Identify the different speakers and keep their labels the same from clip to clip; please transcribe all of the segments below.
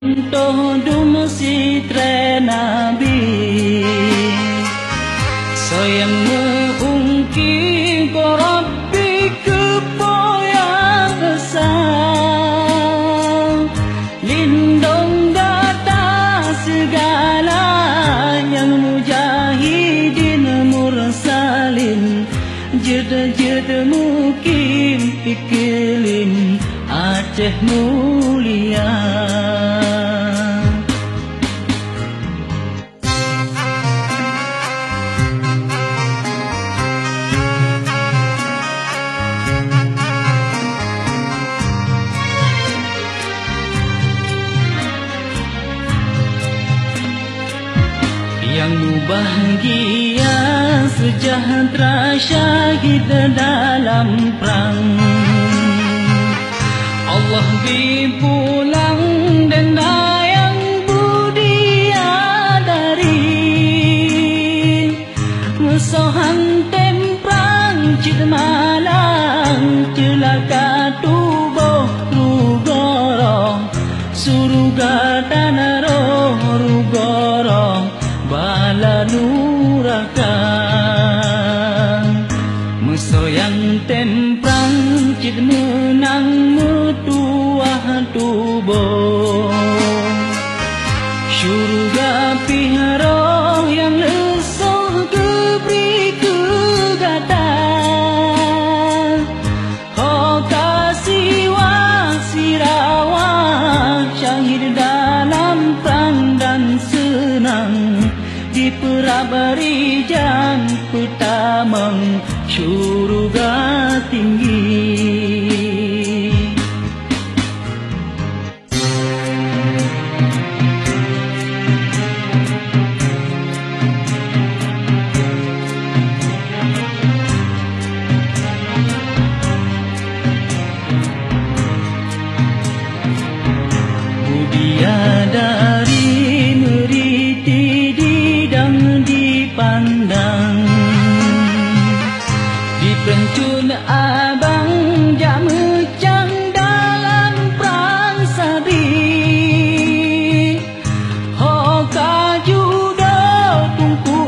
Speaker 1: Tohdum si tre nabi Soyang meungki ko Rabbi kepoyang besar Lindung data segala yang mujahidin mursalin Jeda-jeda mukim pikilin Aceh mulia Yang bahagia sejahtera syahid dalam perang Allah bipulang dan yang budiadari Musuhan temprang cid malang celaka tubuh rugoro Suruga dan roh rugoro bala nurakan Mesoyang temprang cid menang metuah tubuh Syurga piharoh yang lesoh keberi kegata Oh kasih wasirawah syahid dalam perang dan senang di perabari jam pertama syurga tinggi Budiadari meriti didang dipandang Dipencun abang jamecang dalam perang sabi Hoka judo tungku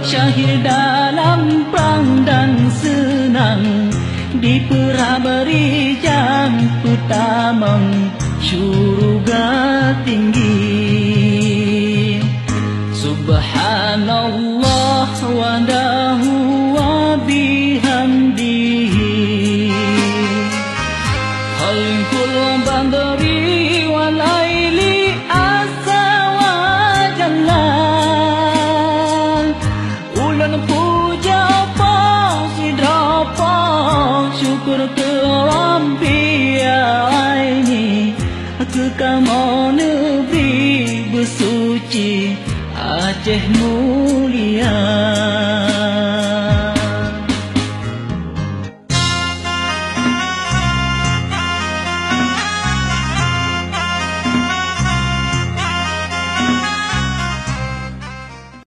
Speaker 1: syahid dalam perang dan senang Di perabari jam pertama syurga tinggi Subhanallah wa dahu wa bihamdihi Khalqul bandari wa laili asa wa jalla Ulan puja pa sidrapa syukur ke Rabbi aini Kekamu negeri bersuci Aceh mulia